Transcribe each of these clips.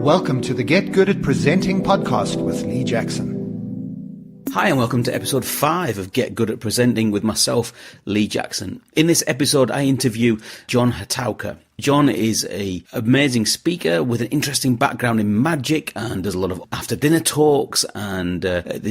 Welcome to the Get Good at Presenting podcast with Lee Jackson. Hi and welcome to episode 5 of Get Good at Presenting with myself, Lee Jackson. In this episode, I interview John Hotowka. John is an amazing speaker with an interesting background in magic and does a lot of after-dinner talks and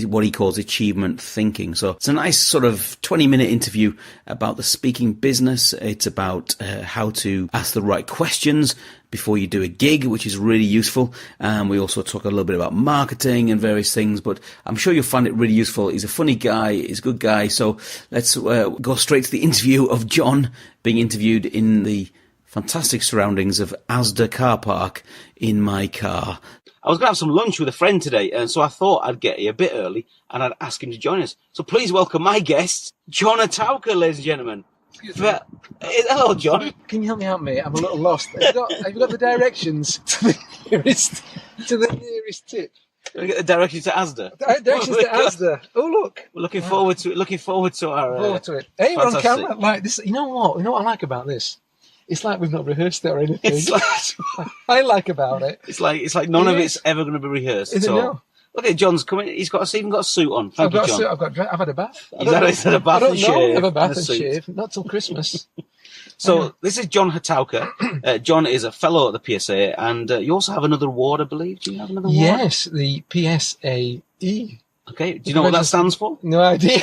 what he calls achievement thinking. So it's a nice sort of 20-minute interview about the speaking business. It's about how to ask the right questions before you do a gig, which is really useful. And we also talk a little bit about marketing and various things, but I'm sure you'll find it really useful. He's a funny guy. He's a good guy. So let's go straight to the interview of John being interviewed in the fantastic surroundings of Asda car park in my car. I was going to have some lunch with a friend today, and so I thought I'd get here a bit early and I'd ask him to join us. So please welcome my guest, John Hotowka, ladies and gentlemen. Hello, John. Can you help me out, mate? I'm a little lost. Have you got the directions to the nearest tip? Can we get the directions to Asda? Directions to Asda. Oh, look. We're looking forward to it. Looking forward to our. Forward to it. Hey, we're on camera like this. You know what? You know what I like about this? It's like we've not rehearsed it or anything. I like about it. It's like none of it's ever going to be rehearsed. Is it now? Look at John's coming. He's even got a suit on. Thank you, John. I've had a bath. He's had a bath and shave. I have a bath and shave. Not till Christmas. So this is John Hotowka. John is a fellow at the PSA, and you also have another award, I believe. Do you have another award? Yes, the PSAE. Okay. Do you know what that stands for? No idea.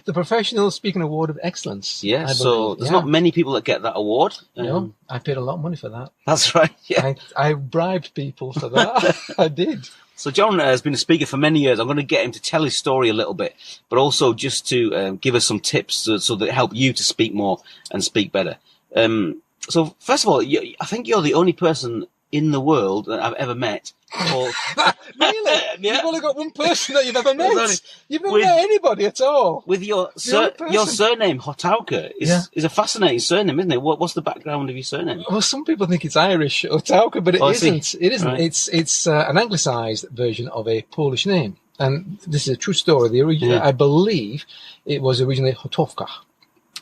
The Professional Speaking Award of Excellence. Yeah, so there's not many people that get that award. No, I paid a lot of money for that. That's right, yeah. I bribed people for that. I did. So John has been a speaker for many years. I'm going to get him to tell his story a little bit, but also just to give us some tips so that help you to speak more and speak better. So first of all, I think you're the only person in the world that I've ever met. Really? Yeah. You've only got one person that you've ever met. You've never met anybody at all. With your surname, Hotowka, is a fascinating surname, isn't it? What's the background of your surname? Well, some people think it's Irish, Hotowka, but it isn't. It isn't. Right. It's an anglicised version of a Polish name. And this is a true story. The original, I believe it was originally Hotowka.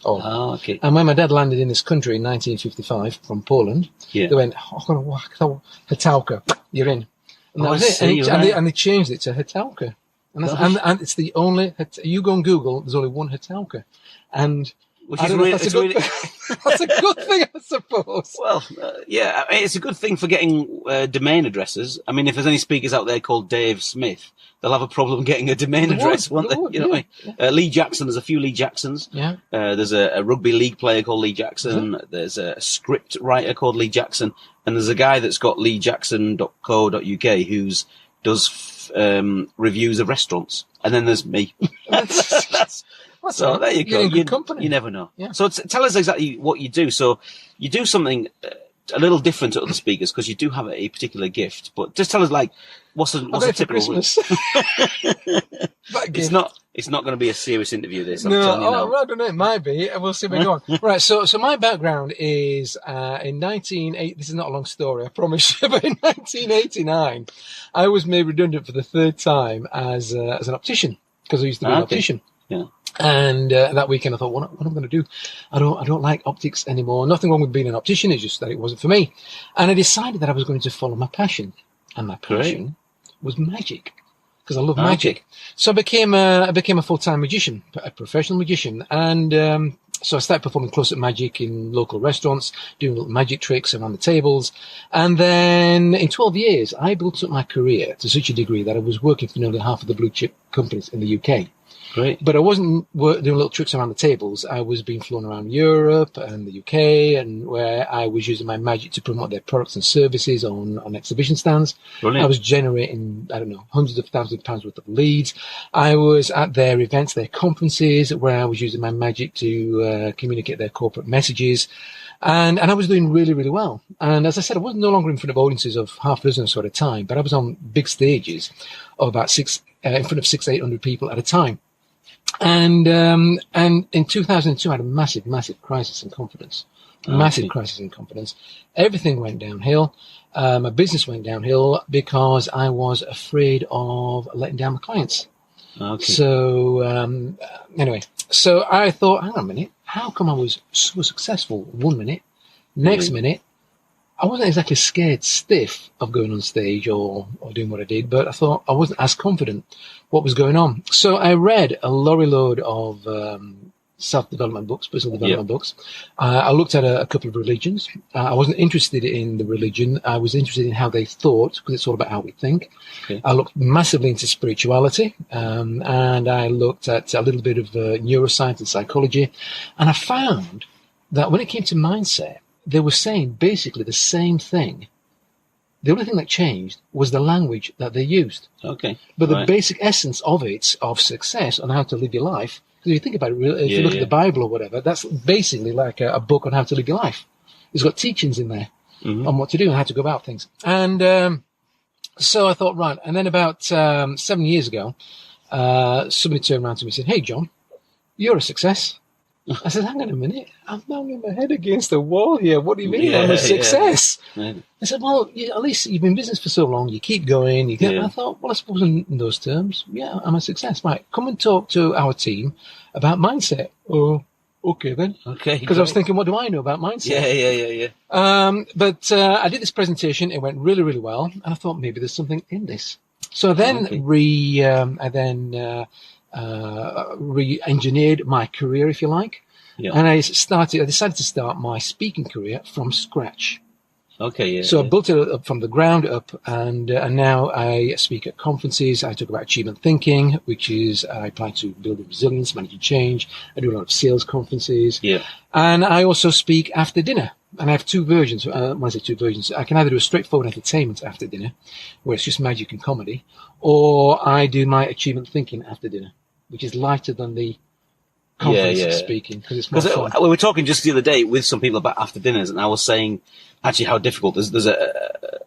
Oh, okay. And when my dad landed in this country in 1955 from Poland, they went, Hotowka, you're in. And that was it. And they changed it to Hotowka. And it's the only, you go on Google, there's only one Hotowka. And that's a good thing, I suppose. Well, it's a good thing for getting domain addresses. I mean, if there's any speakers out there called Dave Smith, they'll have a problem getting a domain address, won't they? You know what I mean? Lee Jackson, there's a few Lee Jacksons. Yeah. There's a rugby league player called Lee Jackson. Mm-hmm. There's a script writer called Lee Jackson. And there's a guy that's got leejackson.co.uk who's does reviews of restaurants. And then there's me. So there you go. You never know. Yeah. So tell us exactly what you do. So you do something a little different to other speakers because you do have a particular gift. But just tell us, what's a typical? It's not going to be a serious interview. This. I'm telling you now. I don't know. It might be. We'll see where we go on. Right. So my background is in 1980. This is not a long story, I promise you. But in 1989, I was made redundant for the third time as an optician because I used to be an optician. Yeah. And that weekend I thought, what am I going to do? I don't like optics anymore. Nothing wrong with being an optician. It's just that it wasn't for me. And I decided that I was going to follow my passion. And my passion was magic. Because I love magic. So I became a full-time magician, a professional magician. And so I started performing close-up magic in local restaurants, doing little magic tricks around the tables. And then in 12 years, I built up my career to such a degree that I was working for nearly half of the blue-chip companies in the UK. Great. But I wasn't doing little tricks around the tables. I was being flown around Europe and the UK, and where I was using my magic to promote their products and services on exhibition stands. Brilliant. I was generating, hundreds of thousands of pounds worth of leads. I was at their events, their conferences, where I was using my magic to communicate their corporate messages. And I was doing really, really well. And as I said, I was no longer in front of audiences of half a dozen or so at a time, but I was on big stages of about in front of 600-800 people at a time. And in 2002, I had a massive crisis in confidence. Crisis in confidence. Everything went downhill. My business went downhill because I was afraid of letting down my clients. Okay. So, anyway, so I thought, hang on a minute, how come I was so successful 1 minute, next minute, I wasn't exactly scared stiff of going on stage or doing what I did, but I thought I wasn't as confident what was going on. So I read a lorry load of self-development books, personal development books. I looked at a couple of religions. I wasn't interested in the religion. I was interested in how they thought, because it's all about how we think. Okay. I looked massively into spirituality, and I looked at a little bit of neuroscience and psychology. And I found that when it came to mindset, they were saying basically the same thing. The only thing that changed was the language that they used. Okay. But the basic essence of it, of success on how to live your life, because if you think about it, if you look at the Bible or whatever, that's basically like a book on how to live your life. It's got teachings in there on what to do and how to go about things. And so I thought, right. And then about 7 years ago, somebody turned around to me and said, "Hey, John, you're a success." I said, "Hang on a minute, I'm banging my head against the wall here. What do you mean I'm a success?" Yeah. I said, "Well, at least you've been in business for so long, you keep going, you get." I thought, well, I suppose in those terms, yeah, I'm a success. Right, come and talk to our team about mindset. Oh, okay then. Okay. Because I was thinking, what do I know about mindset? Yeah. But I did this presentation, it went really, really well, and I thought maybe there's something in this. So then re-engineered my career, if you like. Yeah. And I decided to start my speaking career from scratch. Okay, yeah. So I built it up from the ground up, and now I speak at conferences. I talk about achievement thinking, which is I apply to building resilience, managing change. I do a lot of sales conferences. Yeah. And I also speak after dinner. And I have two versions. When I say two versions, I can either do a straightforward entertainment after dinner, where it's just magic and comedy, or I do my achievement thinking after dinner, which is lighter than the conference speaking, because it's more fun. We were talking just the other day with some people about after dinners, and I was saying actually how difficult. There's a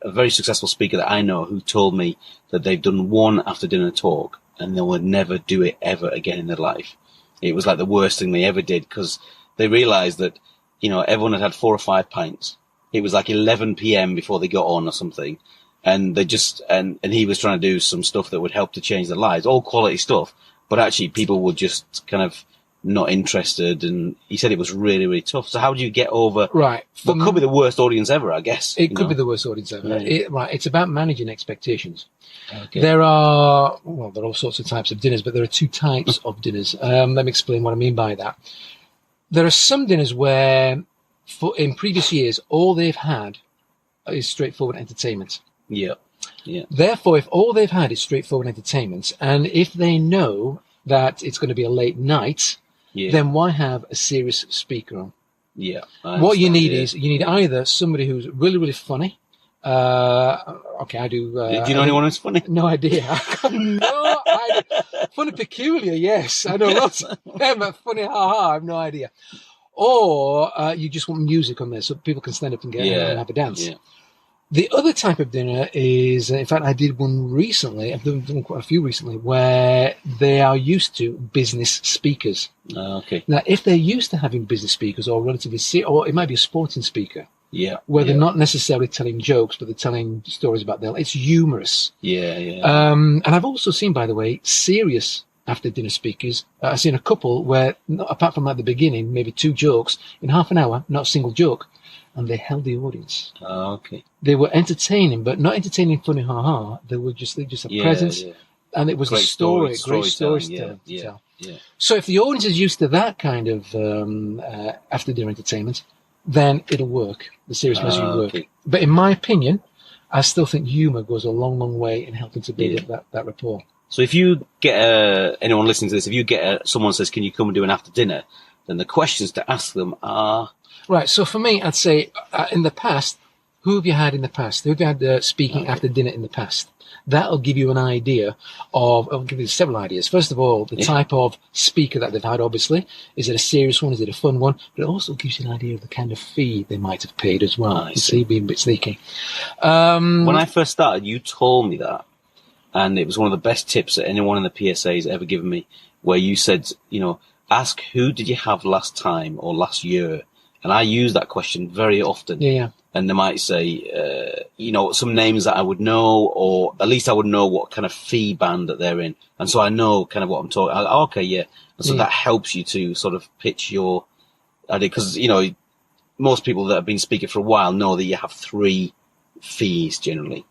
very successful speaker that I know who told me that they've done one after dinner talk and they would never do it ever again in their life. It was like the worst thing they ever did, because they realized that, everyone had 4 or 5 pints. It was like 11 p.m. before they got on or something. And they just, and he was trying to do some stuff that would help to change their lives, all quality stuff. But actually people were just kind of not interested. And he said it was really, really tough. So how do you get over what could be the worst audience ever, I guess? It could be the worst audience ever. Yeah. It's about managing expectations. Okay. There are all sorts of types of dinners, but there are 2 types of dinners. Let me explain what I mean by that. There are some dinners where, in previous years, all they've had is straightforward entertainment. Yeah. Yeah. Therefore, if all they've had is straightforward entertainment, and if they know that it's going to be a late night, then why have a serious speaker on? Yeah. What you need is either somebody who's really, really funny. Okay, I do. Do you know anyone who's funny? No idea. No idea. Funny peculiar, yes. I know lots. But funny, I have no idea. Or you just want music on there so people can stand up and get and have a dance. Yeah. The other type of dinner is, in fact, I did one recently. I've done quite a few recently, where they are used to business speakers. Okay. Now, if they're used to having business speakers, or relatively, or it might be a sporting speaker, where they're not necessarily telling jokes, but they're telling stories about their life. It's humorous. Yeah. And I've also seen, by the way, serious after dinner speakers. I've seen a couple where, apart from at the beginning, maybe 2 jokes in half an hour, not a single joke. And they held the audience. Okay. They were entertaining, but not entertaining funny They were just a presence. Yeah. And it was great story to tell. Yeah. So if the audience is used to that kind of after dinner entertainment, then it'll work. The serious message will work. But in my opinion, I still think humor goes a long, long way in helping to build up that rapport. So if you get anyone listening to this, if you get someone says, "Can you come and do an after dinner?" then the questions to ask them are... Right, so for me, I'd say in the past, who have you had in the past? Who have you had speaking after dinner in the past? That'll give you an idea I'll give you several ideas. First of all, the type of speaker that they've had, obviously. Is it a serious one? Is it a fun one? But it also gives you an idea of the kind of fee they might have paid as well. You see, being a bit sneaky. When I first started, you told me that, and it was one of the best tips that anyone in the PSA has ever given me, where you said, ask who did you have last time or last year? And I use that question very often. Yeah. And they might say, some names that I would know, or at least I would know what kind of fee band that they're in. And so I know kind of what I'm talking. Okay, yeah. And so that helps you to sort of pitch your idea. Because, most people that have been speaking for a while know that you have 3 fees generally.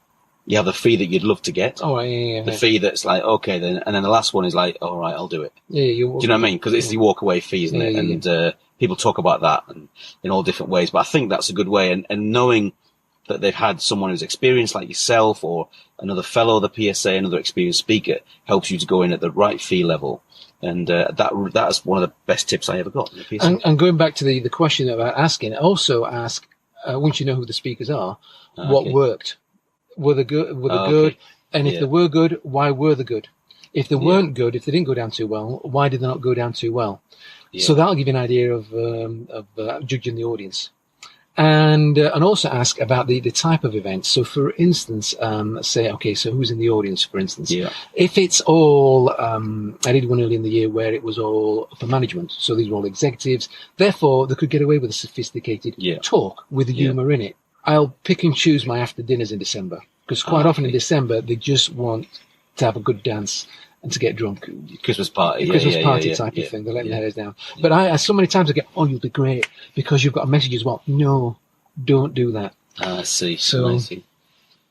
You have the fee that you'd love to get. Oh, yeah. The fee that's like, okay, then, and then the last one is like, all right, I'll do it. Yeah, do you know what I mean? Because it's the walk away fee, isn't it? And people talk about that in all different ways. But I think that's a good way. And knowing that they've had someone who's experienced like yourself or another fellow of the PSA, another experienced speaker, helps you to go in at the right fee level. And that's one of the best tips I ever got in the PSA. And going back to the question about asking, also ask, once you know who the speakers are, what worked. Were they good? Good? And if they were good, why were they good? If they weren't good, if they didn't go down too well, why did they not go down too well? Yeah. So that'll give you an idea of judging the audience. And also ask about the type of event. So, for instance, say, okay, so who's in the audience, for instance? Yeah. If it's all, I did one early in the year where it was all upper management. So these were all executives. Therefore, they could get away with a sophisticated talk with humour in it. I'll pick and choose my after dinners in December, because quite often in December they just want to have a good dance and to get drunk. Christmas party. Christmas party type of thing. They're letting their hairs down. But I so many times I get, oh, you'll be great because you've got a message as well. No, don't do that. I see. I see.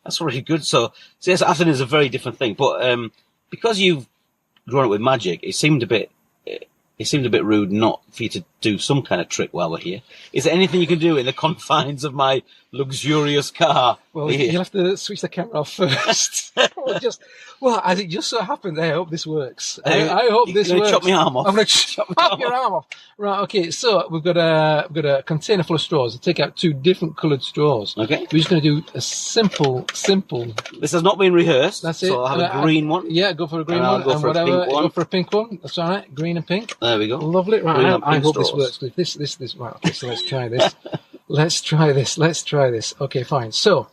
That's really good. So yes, Athens is a very different thing. But because you've grown up with magic, it seemed a bit rude not for you to do some kind of trick while we're here. Is there anything you can do in the confines of my luxurious car? Well, you'll have to switch the camera off first. As it just so happens, I hope this works. I hope this works. Chop my arm off. I'm going to chop your arm off. Right, okay, so we've got a container full of straws. I'll take out 2 different coloured straws. Okay. We're just going to do a simple... This has not been rehearsed. That's it. So I'll have a green one. Yeah, go for a green one. I'll go for a pink one. Go for a pink one. That's all right. Green and pink. There we go. Lovely. Right, I hope this works. Right, okay, so let's try this. Let's try this. Okay, fine. So,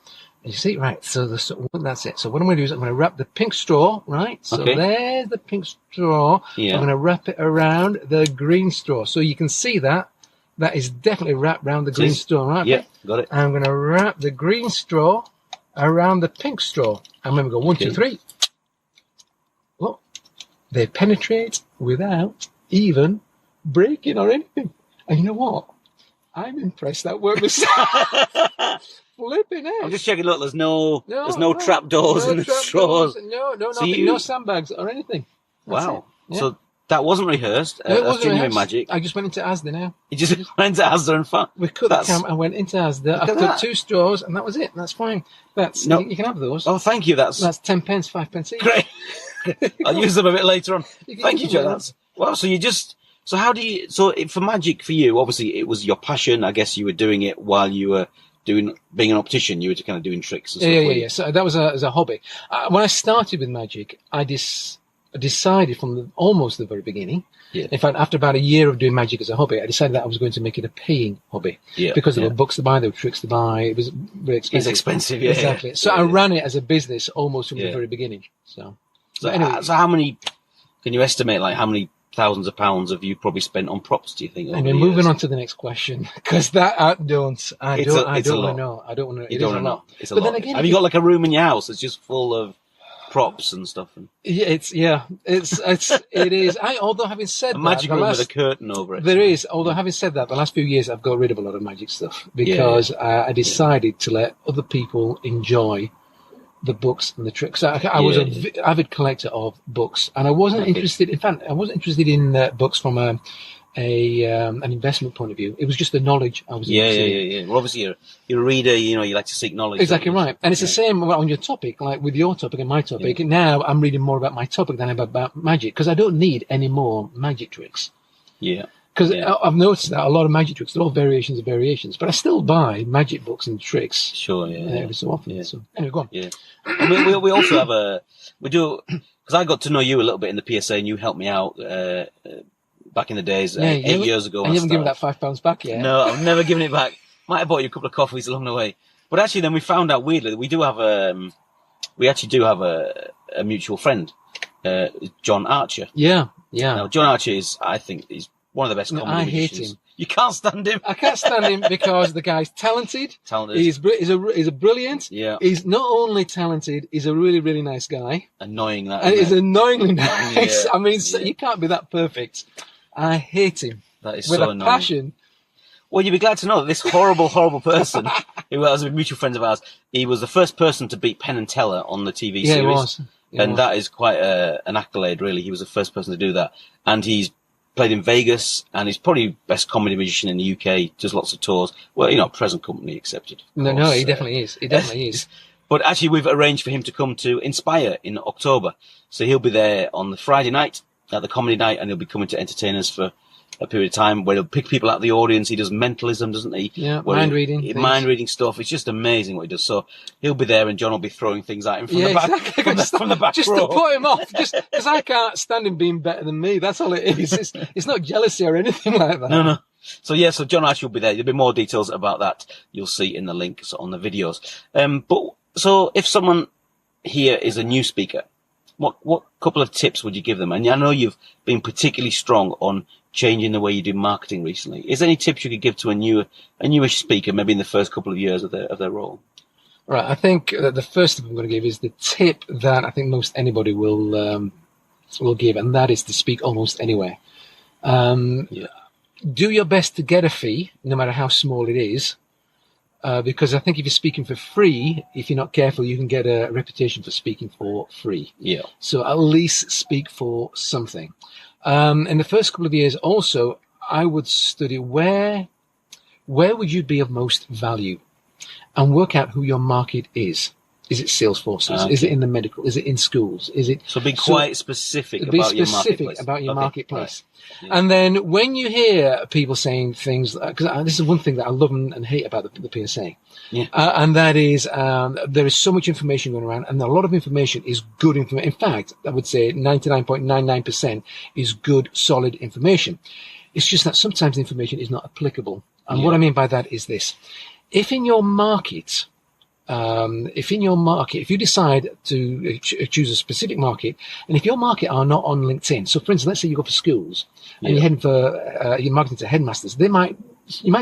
you see, right, so that's it. So what I'm going to do is I'm going to wrap the pink straw, right? So there's the pink straw. Yeah. I'm going to wrap it around the green straw. So you can see that is definitely wrapped around the green straw, right? Yeah, got it. I'm going to wrap the green straw around the pink straw. And then we go 1, 2, 3. Look, they penetrate without even breaking or anything. And you know what? I'm impressed that worked myself. Flipping it. I'm just checking. Look, there's no trap doors in the straws. No sandbags or anything. Wow. Yeah. So that wasn't rehearsed. That's genuine magic. I just went into Asda now. You just went into Asda and found. We cut the camera and went into Asda. I took 2 straws and that was it. That's fine. You can have those. Oh, thank you. That's 10 pence, 5 pence each. Great. I'll use them a bit later on. Thank you, John. Wow. So how do you? So for magic for you, obviously it was your passion. I guess you were doing it while you were being an optician. You were kind of doing tricks and stuff. Yeah. So that was as a hobby. When I started with magic, I decided from almost the very beginning. Yeah. In fact, after about a year of doing magic as a hobby, I decided that I was going to make it a paying hobby. Yeah. Because there were books to buy, there were tricks to buy. It was very expensive. It's expensive, yeah. Exactly. So I ran it as a business almost from the very beginning. So anyway, so how many? Can you estimate how many thousands of pounds have you probably spent on props, do you think? And then moving on to the next question, because that I don't want to know. I don't want to. You don't want to know. It's a lot. Then again, have you got a room in your house that's just full of props and stuff? It is. Although having said a magic room with a curtain over it. There is. Although having said that, the last few years I've got rid of a lot of magic stuff because I decided to let other people enjoy the books and the tricks. I was an avid collector of books, and I wasn't interested. In fact, I wasn't interested in books from an investment point of view. It was just the knowledge I was interested in. Yeah. Well, obviously you're a reader. You like to seek knowledge. Exactly right. And it's the same on your topic, like with your topic and my topic. Yeah. Now I'm reading more about my topic than about magic because I don't need any more magic tricks. Yeah. Because I've noticed that a lot of magic tricks, they're all variations of variations, but I still buy magic books and tricks. Sure, every so often. Yeah. So anyway, go on. Yeah. And we also have because I got to know you a little bit in the PSA and you helped me out back in the days, 8 years ago. And you haven't given that £5 back yet? No, I've never given it back. Might have bought you a couple of coffees along the way. But actually then we found out weirdly that we actually do have a mutual friend, John Archer. Yeah. Now, John Archer I think, he's one of the best comedy magicians. I hate him. You can't stand him. I can't stand him because the guy's talented. He's a brilliant. Yeah. He's not only talented, he's a really, really nice guy. Annoying that. And he's annoyingly nice. Yeah. I mean, you can't be that perfect. I hate him. That is with so a annoying. Passion. Well, you'd be glad to know that this horrible, horrible person, who was a mutual friend of ours, he was the first person to beat Penn and Teller on the TV series. Yeah, he was. And that is quite an accolade, really. He was the first person to do that. And he's played in Vegas, and he's probably best comedy magician in the UK, does lots of tours. Well, present company accepted. No, he definitely is. He definitely is. But actually, we've arranged for him to come to Inspire in October. So he'll be there on the Friday night at the comedy night, and he'll be coming to entertain us for a period of time where he'll pick people out of the audience. He does mentalism, doesn't he? Yeah, mind reading stuff. It's just amazing what he does. So he'll be there, and John will be throwing things at him from the back, exactly. from the back just row. to put him off, just because I can't stand him being better than me. That's all it is. It's not jealousy or anything like that. No. So John actually will be there. There'll be more details about that. You'll see in the links on the videos. So if someone here is a new speaker, what couple of tips would you give them? And I know you've been particularly strong on changing the way you do marketing recently. Is there any tips you could give to a newish speaker, maybe in the first couple of years of their role? Right. I think the first tip I'm going to give is the tip that I think most anybody will give, and that is to speak almost anywhere. Do your best to get a fee, no matter how small it is. Because I think if you're speaking for free, if you're not careful, you can get a reputation for speaking for free. Yeah. So at least speak for something. In the first couple of years also, I would study where would you be of most value and work out who your market is. Is it sales forces? Okay. Is it in the medical? Is it in schools? Is it? So be quite specific about your marketplace. Right. Yeah. And then when you hear people saying things, because this is one thing that I love and hate about the PSA, and that is there is so much information going around, and a lot of information is good information. In fact, I would say 99.99% is good, solid information. It's just that sometimes the information is not applicable. And what I mean by that is this: if in your market, if you decide to choose a specific market, and if your market are not on LinkedIn, so for instance, let's say you go for schools and you're heading for you're marketing to headmasters, you might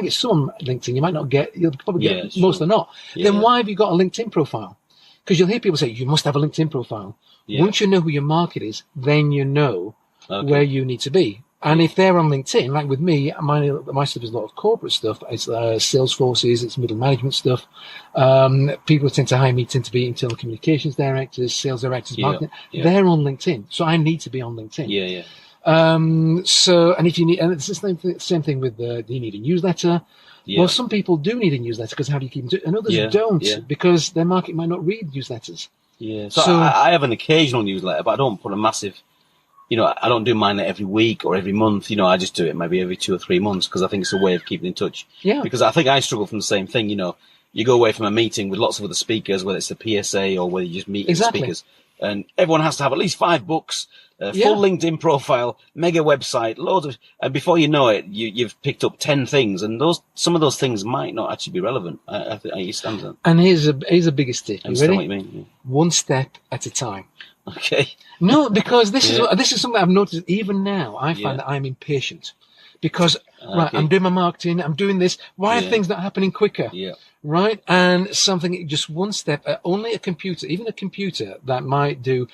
get some LinkedIn, you might not get, you'll probably get most or not. Then why have you got a LinkedIn profile? Because you'll hear people say you must have a LinkedIn profile. Once you know who your market is, then you know where you need to be. And if they're on LinkedIn, like with me, my stuff is a lot of corporate stuff. It's sales forces, it's middle management stuff. People who tend to hire me tend to be internal communications directors, sales directors, marketing. They're on LinkedIn, so I need to be on LinkedIn. And if you need, and it's the same thing with, do you need a newsletter? Well, some people do need a newsletter because how do you keep them? And others don't because their market might not read newsletters. So I have an occasional newsletter, but I don't put a massive. I don't do mine every week or every month. I just do it maybe every 2 or 3 months because I think it's a way of keeping in touch. Because I think I struggle from the same thing. You go away from a meeting with lots of other speakers, whether it's the PSA or whether you just meet speakers, and everyone has to have at least 5 books, full LinkedIn profile, mega website, loads of, and before you know it, you've picked up 10 things, and some of those things might not actually be relevant. I understand that. And here's the biggest tip. You ready? What you mean. One step at a time. Okay. No, because this is something I've noticed even now. I find that I'm impatient because I'm doing my marketing, I'm doing this. Why are things not happening quicker? Right? And something just one step. Only a computer, even a computer that might do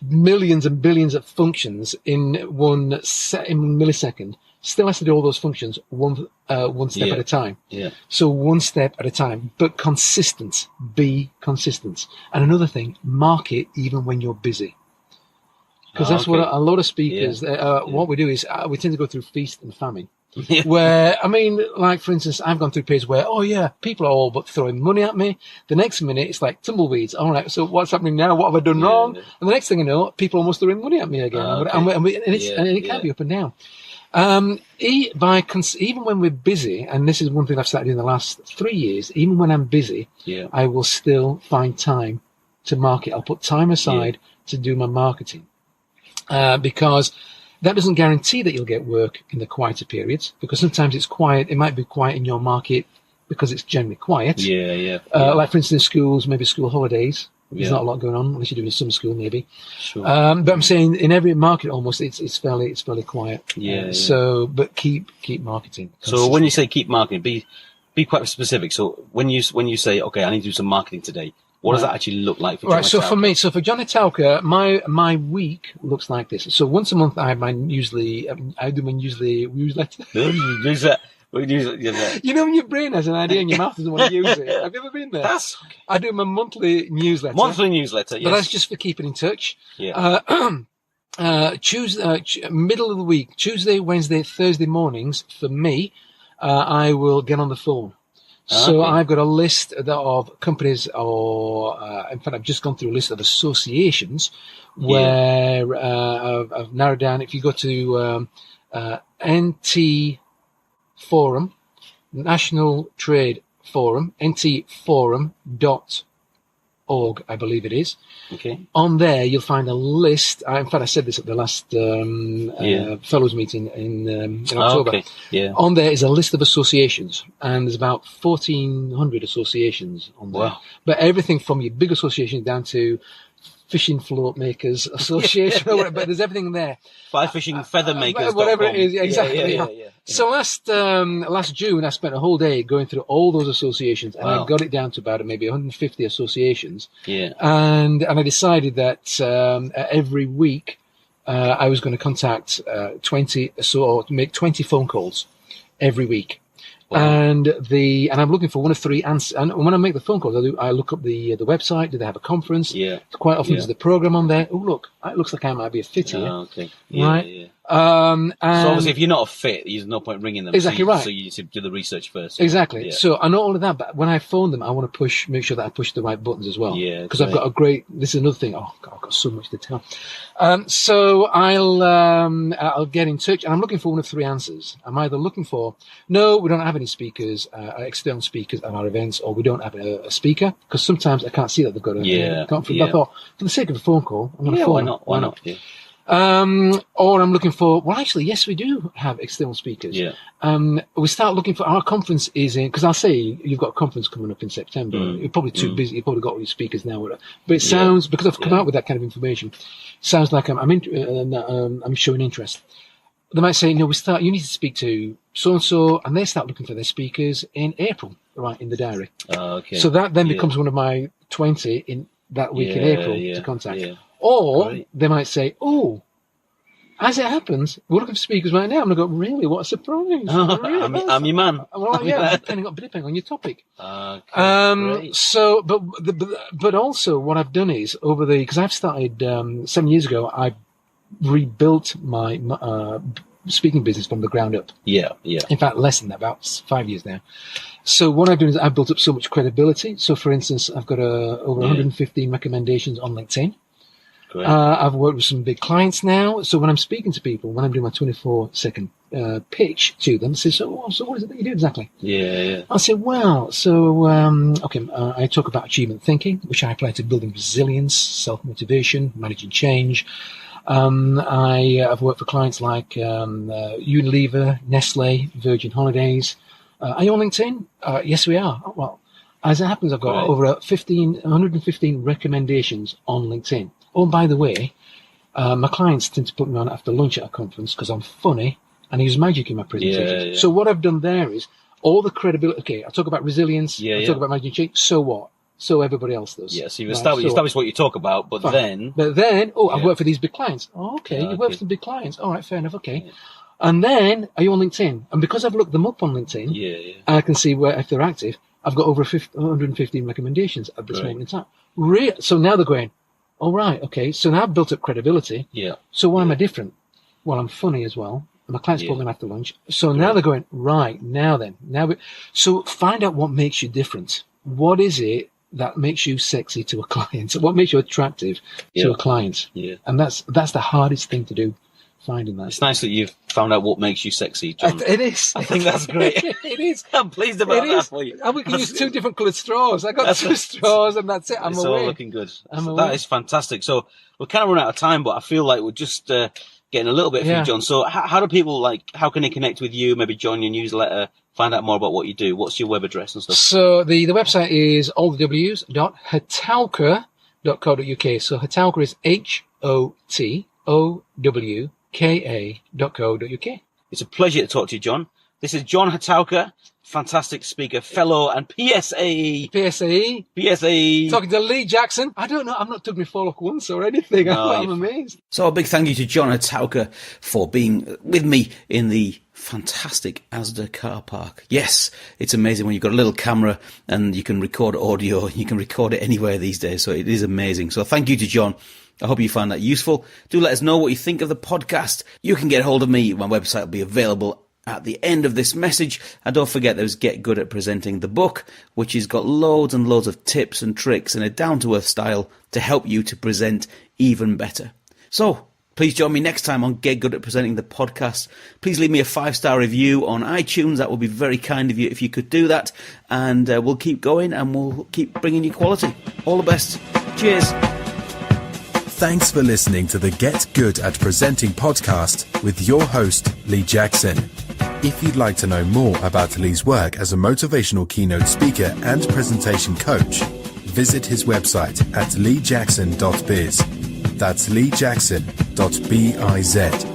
millions and billions of functions in one millisecond, still has to do all those functions one step at a time. So one step at a time, but consistent. Be consistent. And another thing, market even when you're busy. Because that's what a lot of speakers, what we do is we tend to go through feast and famine. Where, like, for instance, I've gone through periods where, people are all but throwing money at me. The next minute, it's like tumbleweeds. All right, so what's happening now? What have I done wrong? And the next thing I know, people are almost throwing money at me again. And it can be up and down. Even when we're busy, and this is one thing I've started doing the last 3 years, even when I'm busy, I will still find time to market. I'll put time aside to do my marketing. Because that doesn't guarantee that you'll get work in the quieter periods, because sometimes it's quiet. It might be quiet in your market because it's generally quiet. Like, for instance, schools, maybe school holidays. There's not a lot going on unless you're doing summer school, maybe. Sure. But I'm saying in every market almost it's fairly quiet. So, but keep marketing. So when you say keep marketing, be quite specific. So when you say, okay, I need to do some marketing today, what does that actually look like for John Hotowka? So for John Hotowka, my week looks like this. So once a month I do my newsletter. We use it, yeah. You know when your brain has an idea and your mouth doesn't want to use it? Have you ever been there? That's okay. I do my monthly newsletter. Yes. But that's just for keeping in touch. Yeah. Middle of the week, Tuesday, Wednesday, Thursday mornings, for me, I will get on the phone. So I've got a list of companies, or in fact, I've just gone through a list of associations where I've narrowed down. If you go to NT Forum, National Trade Forum, ntforum.org, I believe it is. Okay. On there, you'll find a list. In fact, I said this at the last fellows meeting in October. Okay. Yeah. On there is a list of associations, and there's about 1,400 associations on there. Wow. But everything from your big associations down to fishing float makers association, but there's everything there. Fly fishing feather makers. Whatever it is, exactly. Yeah. So last June, I spent a whole day going through all those associations, and I got it down to about maybe 150 associations. Yeah. And I decided that every week I was going to contact 20, or make 20 phone calls every week. Wow. And I'm looking for one of three answers. And when I make the phone calls, I look up the website. Do they have a conference? Yeah. Quite often there's the program on there. Oh, look, it looks like I might be a fit here. Okay. Yeah, right. Yeah. And so obviously, if you're not a fit, there's no point ringing them. Exactly right. So you need to do the research first. Exactly. Yeah. So I know all of that, but when I phone them, I want to make sure that I push the right buttons as well. Yeah. Because I've got this is another thing. Oh God, I've got so much to tell. So I'll get in touch, and I'm looking for one of three answers. I'm either looking for, no, we don't have any speakers, external speakers at our events, or we don't have a speaker, because sometimes I can't see that they've got a conference. I thought, for the sake of a phone call, I'm going to phone. Why not? Yeah. Or I'm looking for, well, actually, yes, we do have external speakers. Yeah. We start looking for, our conference is in, because I'll say you've got a conference coming up in September. You're probably too busy. You've probably got all your speakers now. But it sounds, because I've come out with that kind of information, sounds like I'm showing interest. They might say, no, you need to speak to so-and-so, and they start looking for their speakers in April, right, in the diary. Okay. So that then becomes one of my 20 in that week in April to contact. Yeah. Or they might say, oh, as it happens, we're looking for speakers right now. I'm going to go, really? What a surprise. Really? I'm your man. Well, yeah, depending on your topic. Great. So, but also what I've done is because I've started 7 years ago, I rebuilt my speaking business from the ground up. Yeah. In fact, less than that, about 5 years now. So what I've done is I've built up so much credibility. So for instance, I've got over 115 recommendations on LinkedIn. I've worked with some big clients now. So when I'm speaking to people, when I'm doing my 24-second pitch to them, they say, so what is it that you do exactly? Yeah. I say, well, so, I talk about achievement thinking, which I apply to building resilience, self-motivation, managing change. I've worked for clients like Unilever, Nestle, Virgin Holidays. Are you on LinkedIn? Yes, we are. Oh, well, as it happens, I've got over 115 recommendations on LinkedIn. Oh, and by the way, my clients tend to put me on after lunch at a conference because I'm funny and I use magic in my presentations. Yeah. So what I've done there is all the credibility. Okay, I talk about resilience. I talk about managing change. So what? So everybody else does. Yeah, so you've established what you talk about, but then... I've worked for these big clients. Oh, okay, you've worked for some big clients. All right, fair enough, okay. Yeah. And then, are you on LinkedIn? And because I've looked them up on LinkedIn, I can see if they're active. I've got over 115 recommendations at this moment in time. So now they're going, oh, right, okay. So now I've built up credibility. Yeah. So why am I different? Well, I'm funny as well. And my clients pull them after lunch. So now they're going, right, now then. So find out what makes you different. What is it that makes you sexy to a client? What makes you attractive to a client? Yeah. And that's the hardest thing to do, finding that. It's nice that you've found out what makes you sexy, John. It is. I think that's great. It is. I'm pleased about that for you. And we can use two different coloured straws. I got two straws and that's it. It's all looking good. That is fantastic. So we're kind of running out of time, but I feel like we're just getting a little bit for you, John. So how do people, how can they connect with you, maybe join your newsletter, find out more about what you do? What's your web address and stuff? So the website is allthews.hotowka.co.uk. So Hotowka is HOTOWKA.co.uk. It's a pleasure to talk to you, John. This is John Hotowka, fantastic speaker, fellow, and PSAE. Talking to Lee Jackson. I don't know. I've not took my fork once or anything. I'm amazed. So a big thank you to John Hotowka for being with me in the fantastic Asda car park. Yes, it's amazing when you've got a little camera and you can record audio. You can record it anywhere these days, so it is amazing. So thank you to John. I hope you found that useful. Do let us know what you think of the podcast. You can get hold of me. My website will be available at the end of this message. And don't forget, there's Get Good at Presenting, the book, which has got loads and loads of tips and tricks in a down-to-earth style to help you to present even better. So please join me next time on Get Good at Presenting, the podcast. Please leave me a 5-star review on iTunes. That would be very kind of you if you could do that. And we'll keep going and we'll keep bringing you quality. All the best. Cheers. Thanks for listening to the Get Good at Presenting podcast with your host, Lee Jackson. If you'd like to know more about Lee's work as a motivational keynote speaker and presentation coach, visit his website at leejackson.biz. That's leejackson.biz.